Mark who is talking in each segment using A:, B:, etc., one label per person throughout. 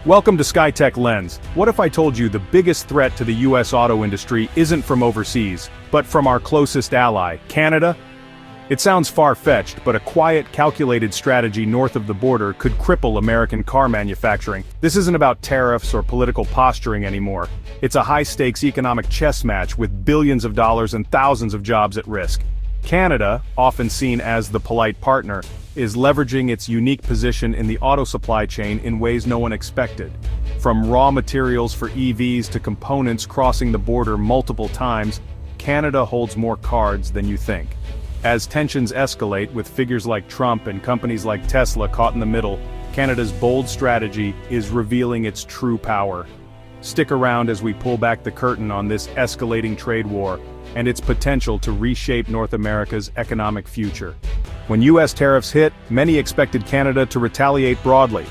A: Welcome to Skytech-Lens. What if I told you the biggest threat to the U.S. auto industry isn't from overseas, but from our closest ally, Canada? It sounds far-fetched, but a quiet, calculated strategy north of the border could cripple American car manufacturing. This isn't about tariffs or political posturing anymore. It's a high-stakes economic chess match with billions of dollars and thousands of jobs at risk. Canada, often seen as the polite partner, is leveraging its unique position in the auto supply chain in ways no one expected. From raw materials for EVs to components crossing the border multiple times, Canada holds more cards than you think. As tensions escalate with figures like Trump and companies like Tesla caught in the middle, Canada's bold strategy is revealing its true power. Stick around as we pull back the curtain on this escalating trade war and its potential to reshape North America's economic future. When U.S. tariffs hit, many expected Canada to retaliate broadly.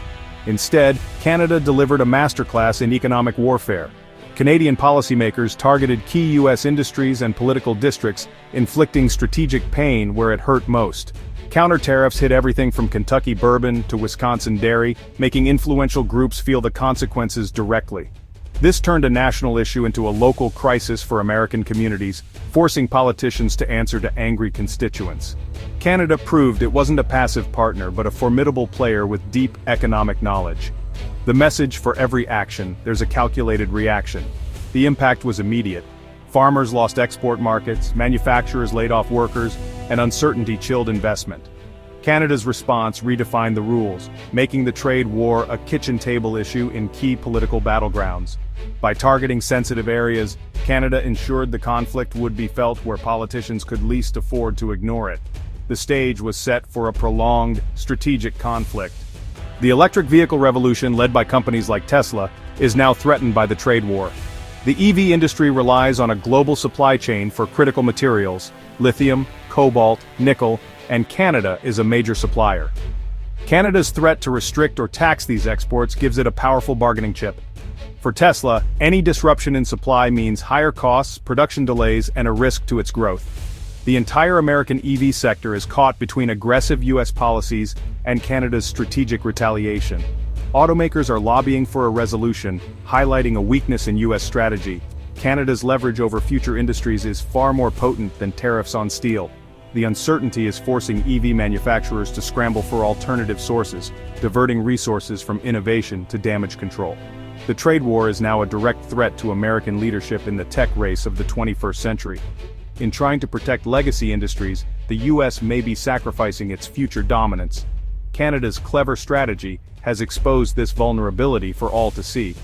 A: Instead, Canada delivered a masterclass in economic warfare. Canadian policymakers targeted key U.S. industries and political districts, inflicting strategic pain where it hurt most. Counter-tariffs hit everything from Kentucky bourbon to Wisconsin dairy, making influential groups feel the consequences directly. This turned a national issue into a local crisis for American communities, forcing politicians to answer to angry constituents. Canada proved it wasn't a passive partner but a formidable player with deep economic knowledge. The message: for every action, there's a calculated reaction. The impact was immediate. Farmers lost export markets, manufacturers laid off workers, and uncertainty chilled investment. Canada's response redefined the rules, making the trade war a kitchen table issue in key political battlegrounds. By targeting sensitive areas, Canada ensured the conflict would be felt where politicians could least afford to ignore it. The stage was set for a prolonged, strategic conflict. The electric vehicle revolution led by companies like Tesla is now threatened by the trade war. The EV industry relies on a global supply chain for critical materials, lithium, cobalt, nickel, and Canada is a major supplier. Canada's threat to restrict or tax these exports gives it a powerful bargaining chip. For Tesla, any disruption in supply means higher costs, production delays, and a risk to its growth. The entire American EV sector is caught between aggressive U.S. policies and Canada's strategic retaliation. Automakers are lobbying for a resolution, highlighting a weakness in U.S. strategy. Canada's leverage over future industries is far more potent than tariffs on steel. The uncertainty is forcing EV manufacturers to scramble for alternative sources, diverting resources from innovation to damage control. The trade war is now a direct threat to American leadership in the tech race of the 21st century. In trying to protect legacy industries, the U.S. may be sacrificing its future dominance. Canada's clever strategy has exposed this vulnerability for all to see.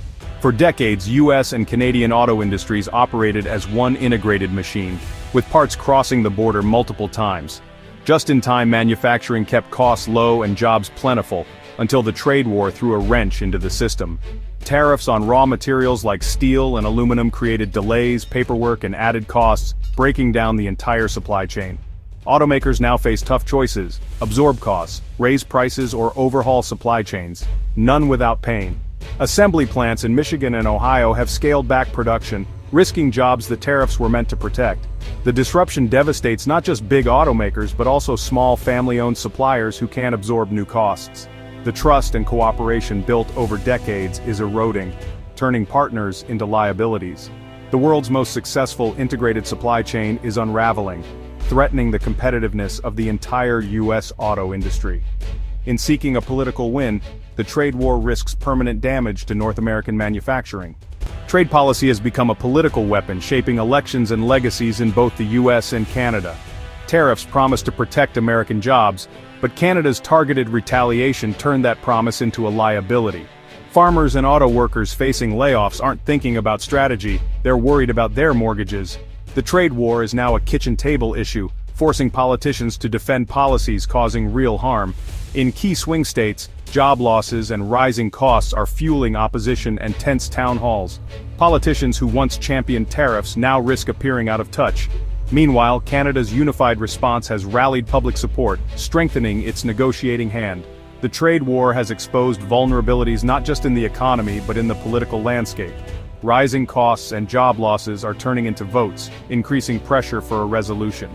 A: For decades, U.S. and Canadian auto industries operated as one integrated machine, with parts crossing the border multiple times. Just-in-time manufacturing kept costs low and jobs plentiful, until the trade war threw a wrench into the system. Tariffs on raw materials like steel and aluminum created delays, paperwork, and added costs, breaking down the entire supply chain. Automakers now face tough choices: absorb costs, raise prices, or overhaul supply chains, none without pain. Assembly plants in Michigan and Ohio have scaled back production, risking jobs the tariffs were meant to protect. The disruption devastates not just big automakers but also small family-owned suppliers who can't absorb new costs. The trust and cooperation built over decades is eroding, turning partners into liabilities. The world's most successful integrated supply chain is unraveling, threatening the competitiveness of the entire U.S. auto industry. In seeking a political win, the trade war risks permanent damage to North American manufacturing. Trade policy has become a political weapon shaping elections and legacies in both the U.S. and Canada. Tariffs promise to protect American jobs, but Canada's targeted retaliation turned that promise into a liability. Farmers and auto workers facing layoffs aren't thinking about strategy, they're worried about their mortgages. The trade war is now a kitchen table issue, forcing politicians to defend policies causing real harm. In key swing states, job losses and rising costs are fueling opposition and tense town halls. Politicians who once championed tariffs now risk appearing out of touch. Meanwhile, Canada's unified response has rallied public support, strengthening its negotiating hand. The trade war has exposed vulnerabilities not just in the economy but in the political landscape. Rising costs and job losses are turning into votes, increasing pressure for a resolution.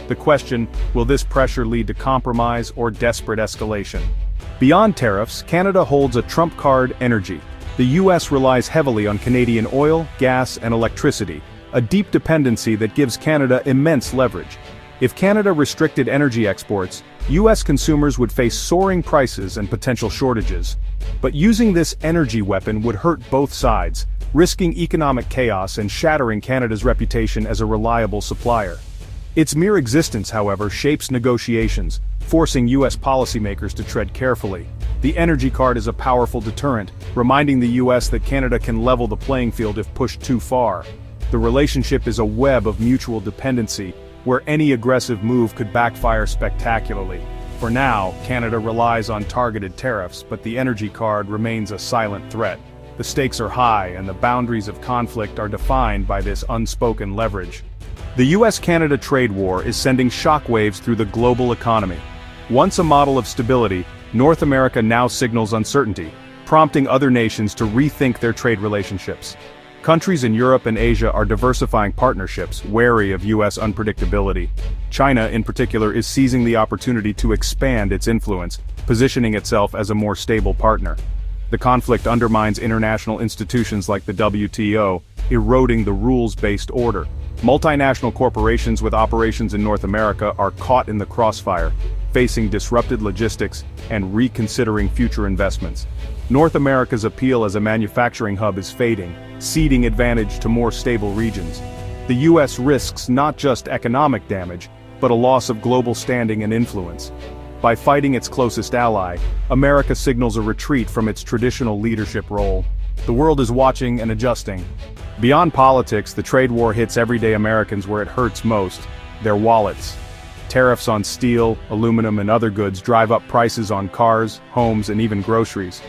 A: The question: will this pressure lead to compromise or desperate escalation? Beyond tariffs, Canada holds a trump card: energy. The The US relies heavily on Canadian oil, gas, and electricity, a deep dependency that gives Canada immense leverage. If Canada restricted energy exports, US consumers would face soaring prices and potential shortages. But using this energy weapon would hurt both sides, risking economic chaos and shattering Canada's reputation as a reliable supplier. Its mere existence, however, shapes negotiations, forcing US policymakers to tread carefully. The energy card is a powerful deterrent, reminding the US that Canada can level the playing field if pushed too far. The relationship is a web of mutual dependency, where any aggressive move could backfire spectacularly. For now, Canada relies on targeted tariffs, but the energy card remains a silent threat. The stakes are high, and the boundaries of conflict are defined by this unspoken leverage. The US-Canada trade war is sending shockwaves through the global economy. Once a model of stability, North America now signals uncertainty, prompting other nations to rethink their trade relationships. Countries in Europe and Asia are diversifying partnerships, wary of US unpredictability. China, in particular, is seizing the opportunity to expand its influence, positioning itself as a more stable partner. The conflict undermines international institutions like the WTO, eroding the rules-based order. Multinational corporations with operations in North America are caught in the crossfire, facing disrupted logistics and reconsidering future investments. North America's appeal as a manufacturing hub is fading, ceding advantage to more stable regions. The US risks not just economic damage, but a loss of global standing and influence. By fighting its closest ally, America signals a retreat from its traditional leadership role. The world is watching and adjusting. Beyond politics, the trade war hits everyday Americans where it hurts most: their wallets. Tariffs on steel, aluminum, and other goods drive up prices on cars, homes, and even groceries.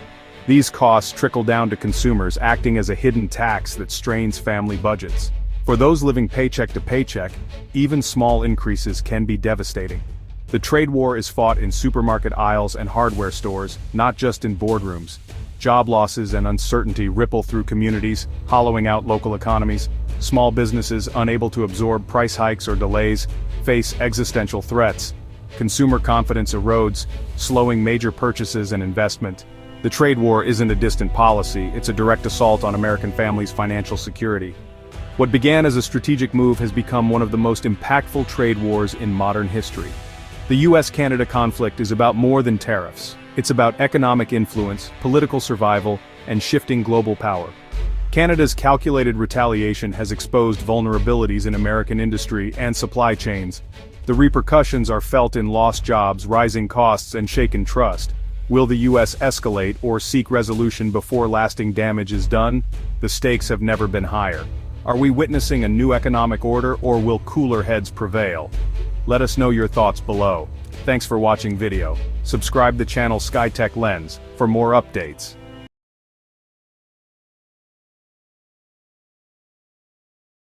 A: These costs trickle down to consumers, acting as a hidden tax that strains family budgets. For those living paycheck to paycheck, even small increases can be devastating. The trade war is fought in supermarket aisles and hardware stores, not just in boardrooms. Job losses and uncertainty ripple through communities, hollowing out local economies. Small businesses, unable to absorb price hikes or delays, face existential threats. Consumer confidence erodes, slowing major purchases and investment. The trade war isn't a distant policy, it's a direct assault on American families' financial security. What began as a strategic move has become one of the most impactful trade wars in modern history. The US-Canada conflict is about more than tariffs. It's about economic influence, political survival, and shifting global power. Canada's calculated retaliation has exposed vulnerabilities in American industry and supply chains. The repercussions are felt in lost jobs, rising costs, and shaken trust. Will the US escalate or seek resolution before lasting damage is done? The stakes have never been higher. Are we witnessing a new economic order, or will cooler heads prevail? Let us know your thoughts below. Thanks for watching video. Subscribe the channel Skytech-Lens for more updates.